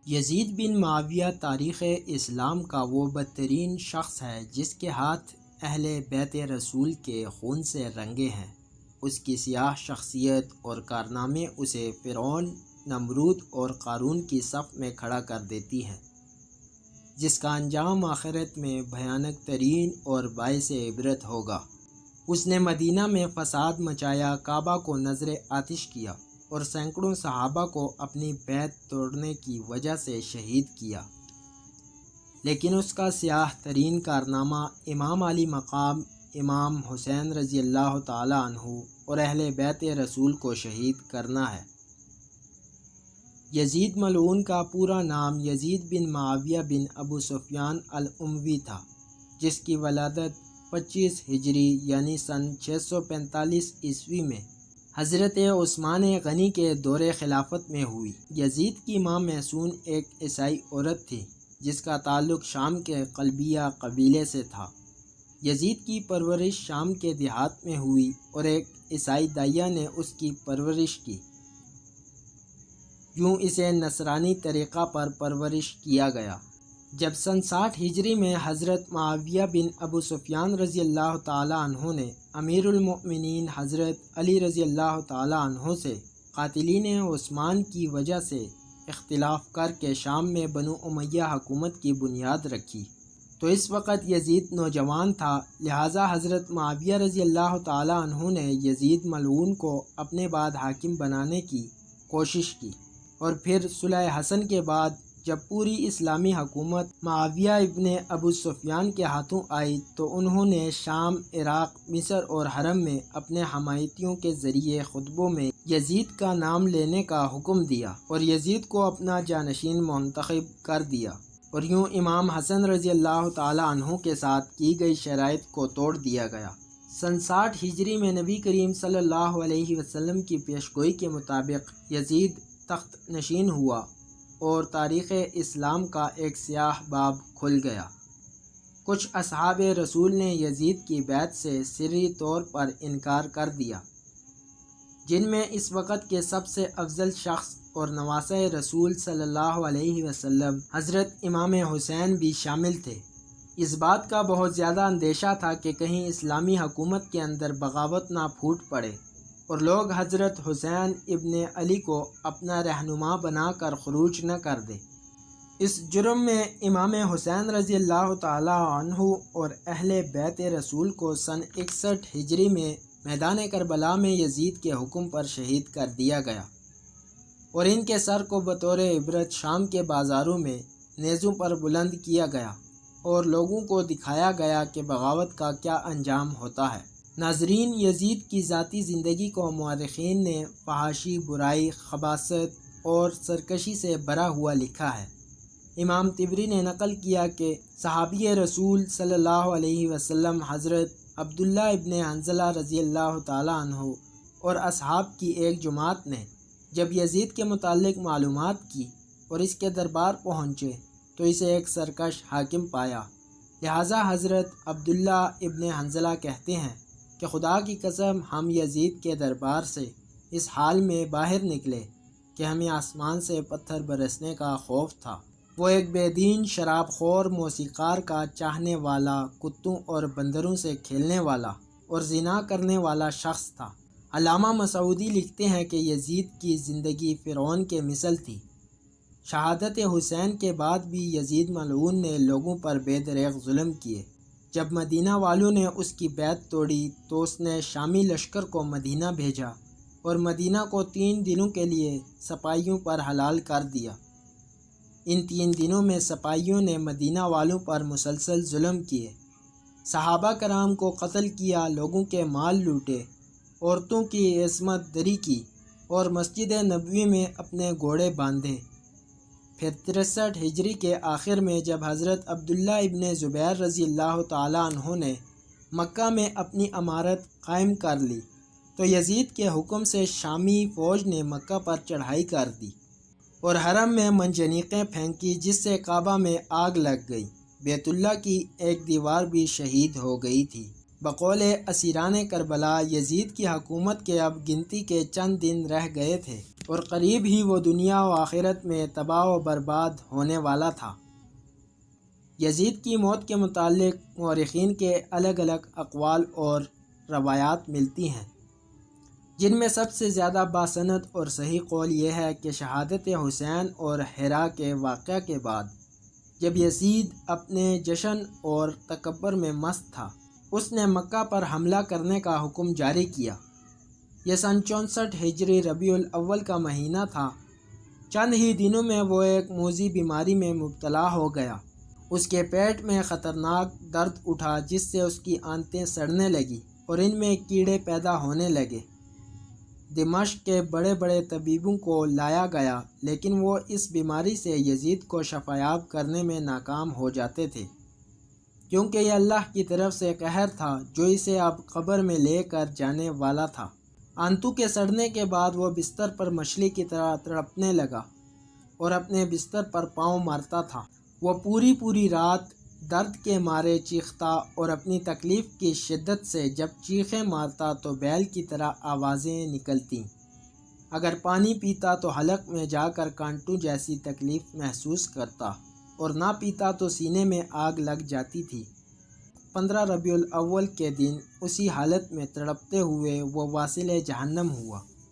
یزید بن معاویہ تاریخ اسلام کا وہ بدترین شخص ہے جس کے ہاتھ اہل بیت رسول کے خون سے رنگے ہیں۔ اس کی سیاہ شخصیت اور کارنامے اسے فرعون، نمرود اور قارون کی صف میں کھڑا کر دیتی ہیں، جس کا انجام آخرت میں بھیانک ترین اور باعث عبرت ہوگا۔ اس نے مدینہ میں فساد مچایا، کعبہ کو نذر آتش کیا اور سینکڑوں صحابہ کو اپنی بیعت توڑنے کی وجہ سے شہید کیا۔ لیکن اس کا سیاہ ترین کارنامہ امام علی مقام امام حسین رضی اللہ تعالی عنہ اور اہل بیت رسول کو شہید کرنا ہے۔ یزید ملعون کا پورا نام یزید بن معاویہ بن ابو سفیان الاموی تھا، جس کی ولادت 25 ہجری یعنی سن 645 عیسوی میں حضرت عثمان غنی کے دور خلافت میں ہوئی۔ یزید کی ماں محسون ایک عیسائی عورت تھی جس کا تعلق شام کے قلبیہ قبیلے سے تھا۔ یزید کی پرورش شام کے دیہات میں ہوئی اور ایک عیسائی دائیا نے اس کی پرورش کی۔ یوں اسے نصرانی طریقہ پر پرورش کیا گیا۔ جب سن 60 ہجری میں حضرت معاویہ بن ابو سفیان رضی اللہ تعالی عنہ نے امیر المؤمنین حضرت علی رضی اللہ تعالی عنہ سے قاتلین عثمان کی وجہ سے اختلاف کر کے شام میں بنو امیہ حکومت کی بنیاد رکھی، تو اس وقت یزید نوجوان تھا، لہٰذا حضرت معاویہ رضی اللہ تعالی عنہ نے یزید ملعون کو اپنے بعد حاکم بنانے کی کوشش کی، اور پھر صلح حسن کے بعد جب پوری اسلامی حکومت معاویہ ابن ابو سفیان کے ہاتھوں آئی تو انہوں نے شام، عراق، مصر اور حرم میں اپنے حمایتیوں کے ذریعے خطبوں میں یزید کا نام لینے کا حکم دیا اور یزید کو اپنا جانشین منتخب کر دیا، اور یوں امام حسن رضی اللہ تعالی عنہ کے ساتھ کی گئی شرائط کو توڑ دیا گیا۔ سن 60 ہجری میں نبی کریم صلی اللہ علیہ وسلم کی پیشگوئی کے مطابق یزید تخت نشین ہوا اور تاریخ اسلام کا ایک سیاہ باب کھل گیا۔ کچھ اصحاب رسول نے یزید کی بیعت سے سری طور پر انکار کر دیا، جن میں اس وقت کے سب سے افضل شخص اور نواسہ رسول صلی اللہ علیہ وسلم حضرت امام حسین بھی شامل تھے۔ اس بات کا بہت زیادہ اندیشہ تھا کہ کہیں اسلامی حکومت کے اندر بغاوت نہ پھوٹ پڑے اور لوگ حضرت حسین ابن علی کو اپنا رہنما بنا کر خروج نہ کر دے۔ اس جرم میں امام حسین رضی اللہ تعالی عنہ اور اہل بیت رسول کو سن 61 ہجری میں میدان کربلا میں یزید کے حکم پر شہید کر دیا گیا، اور ان کے سر کو بطور عبرت شام کے بازاروں میں نیزوں پر بلند کیا گیا اور لوگوں کو دکھایا گیا کہ بغاوت کا کیا انجام ہوتا ہے۔ ناظرین، یزید کی ذاتی زندگی کو مورخین نے فحاشی، برائی، خباثت اور سرکشی سے بھرا ہوا لکھا ہے۔ امام طبری نے نقل کیا کہ صحابی رسول صلی اللہ علیہ وسلم حضرت عبداللہ ابن حنظلہ رضی اللہ تعالی عنہ اور اصحاب کی ایک جماعت نے جب یزید کے متعلق معلومات کی اور اس کے دربار پہنچے تو اسے ایک سرکش حاکم پایا، لہٰذا حضرت عبداللہ ابن حنظلہ کہتے ہیں کہ خدا کی قسم ہم یزید کے دربار سے اس حال میں باہر نکلے کہ ہمیں آسمان سے پتھر برسنے کا خوف تھا۔ وہ ایک بے دین، شراب خور، موسیقار کا چاہنے والا، کتوں اور بندروں سے کھیلنے والا اور زنا کرنے والا شخص تھا۔ علامہ مسعودی لکھتے ہیں کہ یزید کی زندگی فرعون کے مثل تھی۔ شہادت حسین کے بعد بھی یزید ملعون نے لوگوں پر بے دریغ ظلم کیے۔ جب مدینہ والوں نے اس کی بیعت توڑی تو اس نے شامی لشکر کو مدینہ بھیجا اور مدینہ کو 3 دنوں کے لیے سپاہیوں پر حلال کر دیا۔ ان 3 دنوں میں سپاہیوں نے مدینہ والوں پر مسلسل ظلم کیے، صحابہ کرام کو قتل کیا، لوگوں کے مال لوٹے، عورتوں کی عصمت دری کی اور مسجد نبوی میں اپنے گھوڑے باندھے۔ پھر 63 ہجری کے آخر میں جب حضرت عبداللہ ابن زبیر رضی اللہ تعالی عنہ نے مکہ میں اپنی امارت قائم کر لی تو یزید کے حکم سے شامی فوج نے مکہ پر چڑھائی کر دی اور حرم میں منجنیقیں پھینکی، جس سے کعبہ میں آگ لگ گئی۔ بیت اللہ کی ایک دیوار بھی شہید ہو گئی تھی۔ بقول اسیران کربلا یزید کی حکومت کے اب گنتی کے چند دن رہ گئے تھے اور قریب ہی وہ دنیا و آخرت میں تباہ و برباد ہونے والا تھا۔ یزید کی موت کے متعلق مورخین کے الگ الگ اقوال اور روایات ملتی ہیں، جن میں سب سے زیادہ باسند اور صحیح قول یہ ہے کہ شہادت حسین اور حرا کے واقعہ کے بعد جب یزید اپنے جشن اور تکبر میں مست تھا، اس نے مکہ پر حملہ کرنے کا حکم جاری کیا۔ یہ سن 64 ہجری ربیع الاول کا مہینہ تھا۔ چند ہی دنوں میں وہ ایک موذی بیماری میں مبتلا ہو گیا۔ اس کے پیٹ میں خطرناک درد اٹھا جس سے اس کی آنتیں سڑنے لگیں اور ان میں کیڑے پیدا ہونے لگے۔ دمشق کے بڑے بڑے طبیبوں کو لایا گیا، لیکن وہ اس بیماری سے یزید کو شفایاب کرنے میں ناکام ہو جاتے تھے، کیونکہ یہ اللہ کی طرف سے قہر تھا جو اسے اب قبر میں لے کر جانے والا تھا۔ آنتوں کے سڑنے کے بعد وہ بستر پر مچھلی کی طرح تڑپنے لگا اور اپنے بستر پر پاؤں مارتا تھا۔ وہ پوری رات درد کے مارے چیختا اور اپنی تکلیف کی شدت سے جب چیخیں مارتا تو بیل کی طرح آوازیں نکلتیں۔ اگر پانی پیتا تو حلق میں جا کر کانٹوں جیسی تکلیف محسوس کرتا اور نہ پیتا تو سینے میں آگ لگ جاتی تھی۔ 15 ربیع الاول کے دن اسی حالت میں تڑپتے ہوئے وہ واصل جہنم ہوا۔